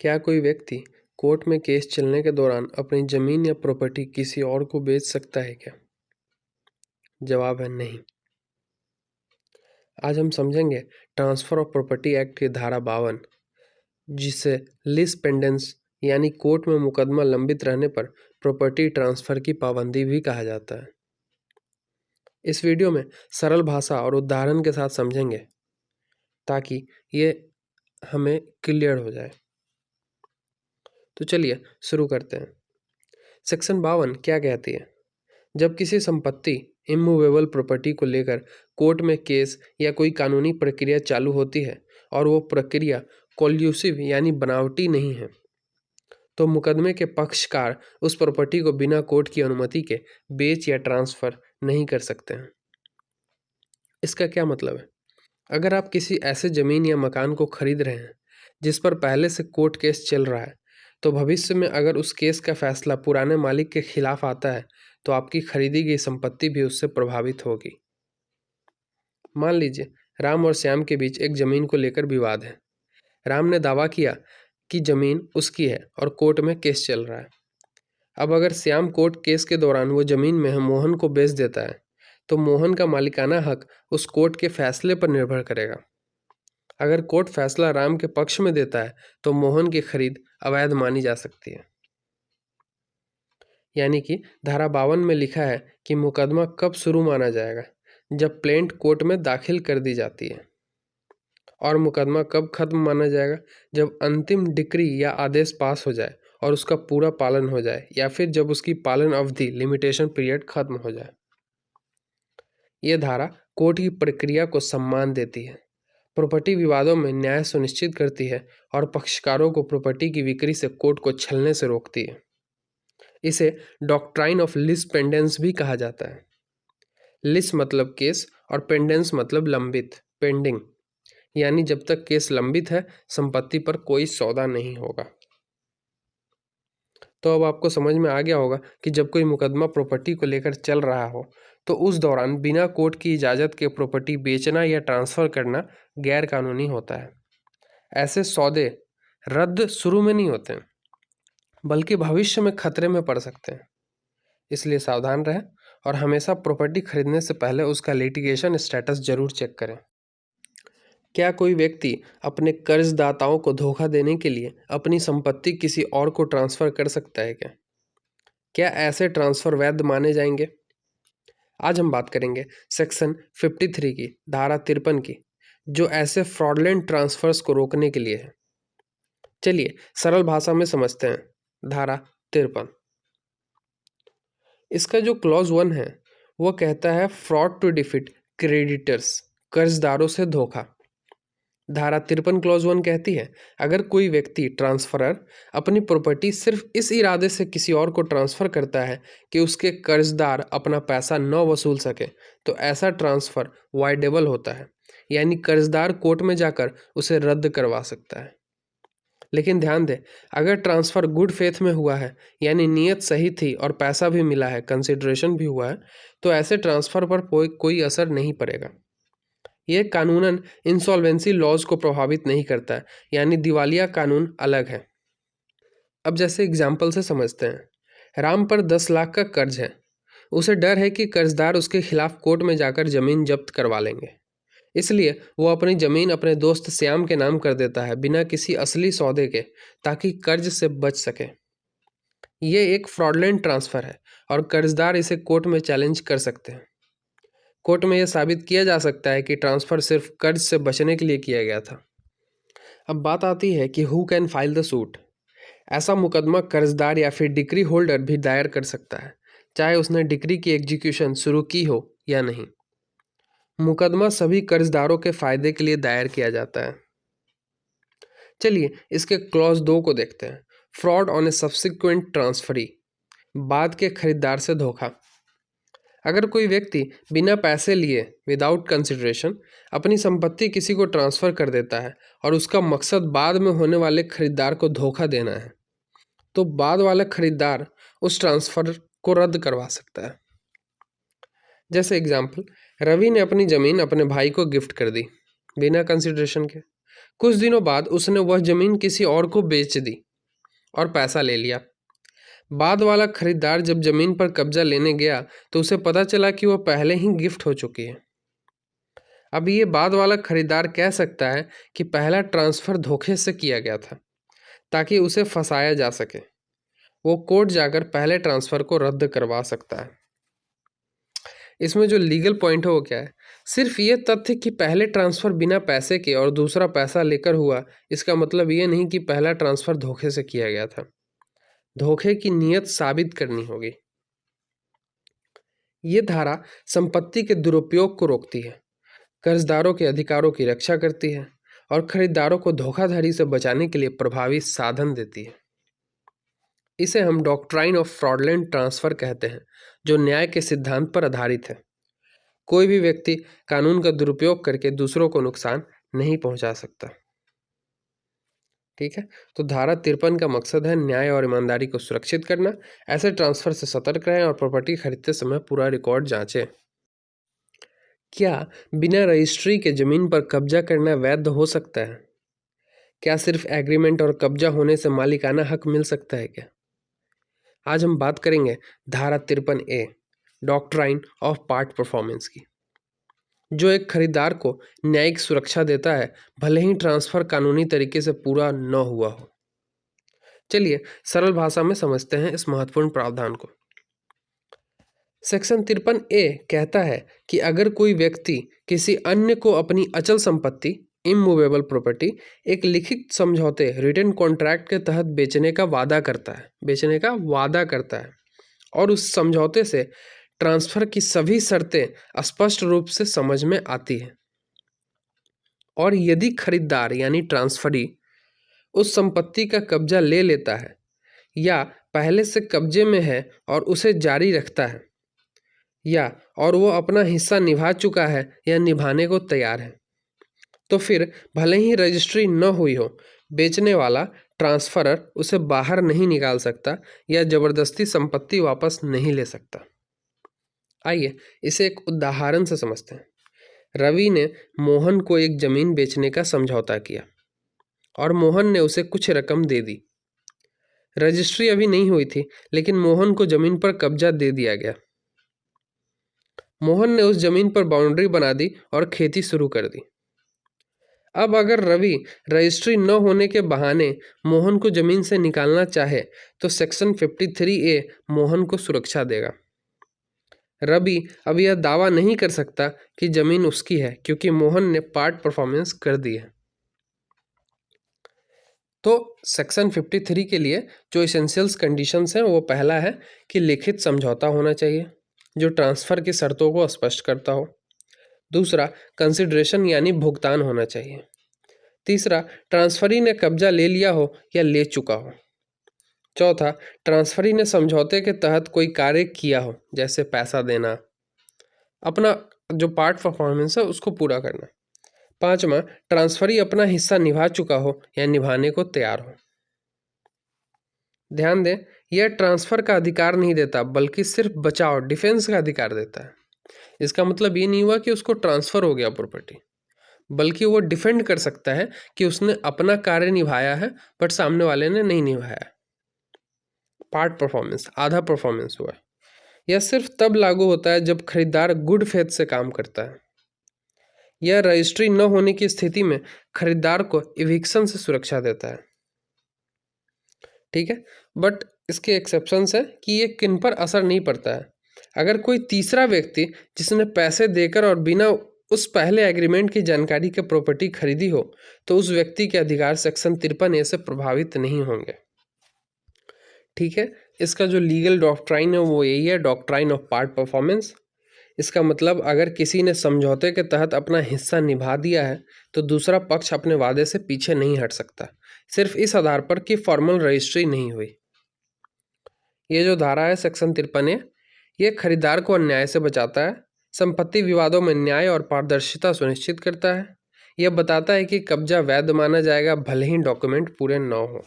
क्या कोई व्यक्ति कोर्ट में केस चलने के दौरान अपनी जमीन या प्रॉपर्टी किसी और को बेच सकता है क्या? जवाब है नहीं। आज हम समझेंगे ट्रांसफर ऑफ प्रॉपर्टी एक्ट की धारा 52, जिसे लीज पेंडेंस यानी कोर्ट में मुकदमा लंबित रहने पर प्रॉपर्टी ट्रांसफर की पाबंदी भी कहा जाता है। इस वीडियो में सरल भाषा और उदाहरण के साथ समझेंगे ताकि ये हमें क्लियर हो जाए। तो चलिए शुरू करते हैं। सेक्शन 52 क्या कहती है? जब किसी संपत्ति इमूवेबल प्रॉपर्टी को लेकर कोर्ट में केस या कोई कानूनी प्रक्रिया चालू होती है और वो प्रक्रिया कोल्यूसिव यानी बनावटी नहीं है, तो मुकदमे के पक्षकार उस प्रॉपर्टी को बिना कोर्ट की अनुमति के बेच या ट्रांसफर नहीं कर सकते हैं। इसका क्या मतलब है? अगर आप किसी ऐसे जमीन या मकान को खरीद रहे हैं जिस पर पहले से कोर्ट केस चल रहा है, तो भविष्य में अगर उस केस का फैसला पुराने मालिक के खिलाफ आता है तो आपकी खरीदी गई संपत्ति भी उससे प्रभावित होगी। मान लीजिए राम और श्याम के बीच एक जमीन को लेकर विवाद है। राम ने दावा किया कि जमीन उसकी है और कोर्ट में केस चल रहा है। अब अगर श्याम कोर्ट केस के दौरान वो जमीन में मोहन को बेच देता है तो मोहन का मालिकाना हक उस कोर्ट के फैसले पर निर्भर करेगा। अगर कोर्ट फैसला राम के पक्ष में देता है तो मोहन की खरीद अवैध मानी जा सकती है। यानी कि धारा 52 में लिखा है कि मुकदमा कब शुरू माना जाएगा? जब प्लेंट कोर्ट में दाखिल कर दी जाती है। और मुकदमा कब खत्म माना जाएगा? जब अंतिम डिक्री या आदेश पास हो जाए और उसका पूरा पालन हो जाए, या फिर जब उसकी पालन अवधि लिमिटेशन पीरियड खत्म हो जाए। यह धारा कोर्ट की प्रक्रिया को सम्मान देती है, प्रॉपर्टी विवादों में न्याय सुनिश्चित करती है और पक्षकारों को प्रॉपर्टी की बिक्री से कोर्ट को छलने से रोकती है। इसे डॉक्ट्राइन ऑफ लीज पेंडेंस भी कहा जाता है। लीज मतलब केस और पेंडेंस मतलब लंबित, पेंडिंग, यानी जब तक केस लंबित है संपत्ति पर कोई सौदा नहीं होगा। तो अब आपको समझ में आ गया होगा कि जब कोई मुकदमा प्रॉपर्टी को लेकर चल रहा हो तो उस दौरान बिना कोर्ट की इजाज़त के प्रॉपर्टी बेचना या ट्रांसफ़र करना गैर कानूनी होता है। ऐसे सौदे रद्द शुरू में नहीं होते बल्कि भविष्य में खतरे में पड़ सकते हैं। इसलिए सावधान रहें और हमेशा प्रॉपर्टी खरीदने से पहले उसका लिटिगेशन स्टेटस जरूर चेक करें। क्या कोई व्यक्ति अपने कर्जदाताओं को धोखा देने के लिए अपनी संपत्ति किसी और को ट्रांसफ़र कर सकता है क्या? क्या ऐसे ट्रांसफ़र वैध माने जाएंगे? आज हम बात करेंगे सेक्शन 53 की, धारा 53 की, जो ऐसे फ्रॉडलेंट ट्रांसफर्स को रोकने के लिए है। चलिए सरल भाषा में समझते हैं। धारा 53, इसका जो क्लॉज 1 है वो कहता है फ्रॉड टू डिफीट क्रेडिटर्स, कर्जदारों से धोखा। धारा 53 क्लॉज 1 कहती है अगर कोई व्यक्ति ट्रांसफरर अपनी प्रॉपर्टी सिर्फ इस इरादे से किसी और को ट्रांसफ़र करता है कि उसके कर्जदार अपना पैसा न वसूल सके तो ऐसा ट्रांसफ़र वाइडेबल होता है, यानी कर्जदार कोर्ट में जाकर उसे रद्द करवा सकता है। लेकिन ध्यान दें, अगर ट्रांसफ़र गुड फेथ में हुआ है, यानी नीयत सही थी और पैसा भी मिला है, कंसिडरेशन भी हुआ है, तो ऐसे ट्रांसफ़र पर कोई असर नहीं पड़ेगा। यह कानूनन इंसॉल्वेंसी लॉज को प्रभावित नहीं करता है, यानी दिवालिया कानून अलग है। अब जैसे एग्जाम्पल से समझते हैं। राम पर 10 लाख का कर्ज है। उसे डर है कि कर्जदार उसके खिलाफ कोर्ट में जाकर जमीन जब्त करवा लेंगे, इसलिए वो अपनी जमीन अपने दोस्त श्याम के नाम कर देता है बिना किसी असली सौदे के, ताकि कर्ज से बच सके। ये एक फ्रॉडलेंट ट्रांसफ़र है और कर्जदार इसे कोर्ट में चैलेंज कर सकते हैं। कोर्ट में यह साबित किया जा सकता है कि ट्रांसफ़र सिर्फ कर्ज से बचने के लिए किया गया था। अब बात आती है कि who can file the suit. ऐसा मुकदमा कर्जदार या फिर डिक्री होल्डर भी दायर कर सकता है, चाहे उसने डिक्री की एग्जीक्यूशन शुरू की हो या नहीं। मुकदमा सभी कर्जदारों के फायदे के लिए दायर किया जाता है। चलिए इसके क्लॉज 2 को देखते हैं। Fraud on A subsequent transferee, बाद के खरीदार से धोखा। अगर कोई व्यक्ति बिना पैसे लिए विदाउट कंसिडरेशन अपनी संपत्ति किसी को ट्रांसफ़र कर देता है और उसका मकसद बाद में होने वाले खरीदार को धोखा देना है, तो बाद वाला खरीदार उस ट्रांसफ़र को रद्द करवा सकता है। जैसे एग्जाम्पल, रवि ने अपनी ज़मीन अपने भाई को गिफ्ट कर दी बिना कंसिडरेशन के। कुछ दिनों बाद उसने वह जमीन किसी और को बेच दी और पैसा ले लिया। बाद वाला खरीदार जब जमीन पर कब्जा लेने गया तो उसे पता चला कि वह पहले ही गिफ्ट हो चुकी है। अब ये बाद वाला खरीदार कह सकता है कि पहला ट्रांसफर धोखे से किया गया था ताकि उसे फंसाया जा सके। वो कोर्ट जाकर पहले ट्रांसफर को रद्द करवा सकता है। इसमें जो लीगल पॉइंट है वो क्या है? सिर्फ ये तथ्य कि पहले ट्रांसफर बिना पैसे के और दूसरा पैसा लेकर हुआ, इसका मतलब ये नहीं कि पहला ट्रांसफर धोखे से किया गया था। धोखे की नीयत साबित करनी होगी। ये धारा संपत्ति के दुरुपयोग को रोकती है, कर्जदारों के अधिकारों की रक्षा करती है और खरीदारों को धोखाधड़ी से बचाने के लिए प्रभावी साधन देती है। इसे हम डॉक्ट्राइन ऑफ फ्रॉडलेंट ट्रांसफर कहते हैं, जो न्याय के सिद्धांत पर आधारित है। कोई भी व्यक्ति कानून का दुरुपयोग करके दूसरों को नुकसान नहीं पहुंचा सकता। ठीक है, तो धारा 53 का मकसद है न्याय और ईमानदारी को सुरक्षित करना। ऐसे ट्रांसफर से सतर्क रहें और प्रॉपर्टी खरीदते समय पूरा रिकॉर्ड जांचें। क्या बिना रजिस्ट्री के जमीन पर कब्जा करना वैध हो सकता है? क्या सिर्फ एग्रीमेंट और कब्जा होने से मालिकाना हक मिल सकता है क्या? आज हम बात करेंगे धारा 53A doctrine of part performance की, जो एक खरीदार को न्यायिक सुरक्षा देता है भले ही ट्रांसफर कानूनी तरीके से पूरा न हुआ हो। चलिए सरल भाषा में समझते हैं इस महत्वपूर्ण प्रावधान को। सेक्शन 53A कहता है कि अगर कोई व्यक्ति किसी अन्य को अपनी अचल संपत्ति इमूवेबल प्रॉपर्टी एक लिखित समझौते रिटन कॉन्ट्रैक्ट के तहत बेचने का वादा करता है और उस समझौते से ट्रांसफर की सभी शर्तें स्पष्ट रूप से समझ में आती है, और यदि खरीदार यानी ट्रांसफरी उस संपत्ति का कब्जा ले लेता है या पहले से कब्जे में है और उसे जारी रखता है और वो अपना हिस्सा निभा चुका है या निभाने को तैयार है, तो फिर भले ही रजिस्ट्री न हुई हो, बेचने वाला ट्रांसफरर उसे बाहर नहीं निकाल सकता या जबरदस्ती संपत्ति वापस नहीं ले सकता। आइए इसे एक उदाहरण से समझते हैं। रवि ने मोहन को एक जमीन बेचने का समझौता किया और मोहन ने उसे कुछ रकम दे दी। रजिस्ट्री अभी नहीं हुई थी, लेकिन मोहन को जमीन पर कब्जा दे दिया गया। मोहन ने उस जमीन पर बाउंड्री बना दी और खेती शुरू कर दी। अब अगर रवि रजिस्ट्री न होने के बहाने मोहन को जमीन से निकालना चाहे तो सेक्शन 53A मोहन को सुरक्षा देगा। रवि अब यह दावा नहीं कर सकता कि जमीन उसकी है, क्योंकि मोहन ने पार्ट परफॉर्मेंस कर दी है। तो सेक्शन 53 के लिए जो एसेंशियल्स कंडीशंस हैं, वो पहला है कि लिखित समझौता होना चाहिए जो ट्रांसफर की शर्तों को स्पष्ट करता हो। दूसरा, कंसिडरेशन यानी भुगतान होना चाहिए। तीसरा, ट्रांसफरी ने कब्जा ले लिया हो या ले चुका हो। चौथा, ट्रांसफरी ने समझौते के तहत कोई कार्य किया हो, जैसे पैसा देना, अपना जो पार्ट परफॉर्मेंस है उसको पूरा करना। पांचवा, ट्रांसफरी अपना हिस्सा निभा चुका हो या निभाने को तैयार हो। ध्यान दें, यह ट्रांसफर का अधिकार नहीं देता, बल्कि सिर्फ बचाव डिफेंस का अधिकार देता है। इसका मतलब ये नहीं हुआ कि उसको ट्रांसफर हो गया प्रॉपर्टी, बल्कि वो डिफेंड कर सकता है कि उसने अपना कार्य निभाया है बट सामने वाले ने नहीं निभाया। पार्ट परफॉर्मेंस, आधा परफॉर्मेंस हुआ। यह सिर्फ तब लागू होता है जब खरीदार गुड फेथ से काम करता है। यह रजिस्ट्री न होने की स्थिति में खरीदार को इविक्शन से सुरक्षा देता है। ठीक है, बट इसके एक्सेप्शंस है कि ये किन पर असर नहीं पड़ता है। अगर कोई तीसरा व्यक्ति जिसने पैसे देकर और बिना उस पहले एग्रीमेंट की जानकारी के प्रॉपर्टी खरीदी हो, तो उस व्यक्ति के अधिकार सेक्शन 53A से प्रभावित नहीं होंगे। ठीक है, इसका जो लीगल डॉक्ट्राइन है वो यही है, डॉक्ट्राइन ऑफ पार्ट परफॉर्मेंस। इसका मतलब अगर किसी ने समझौते के तहत अपना हिस्सा निभा दिया है तो दूसरा पक्ष अपने वादे से पीछे नहीं हट सकता, सिर्फ इस आधार पर कि फॉर्मल रजिस्ट्री नहीं हुई। ये जो धारा है सेक्शन 53A, ये खरीदार को अन्याय से बचाता है, संपत्ति विवादों में न्याय और पारदर्शिता सुनिश्चित करता है। यह बताता है कि कब्जा वैध माना जाएगा भले ही डॉक्यूमेंट पूरे न हो।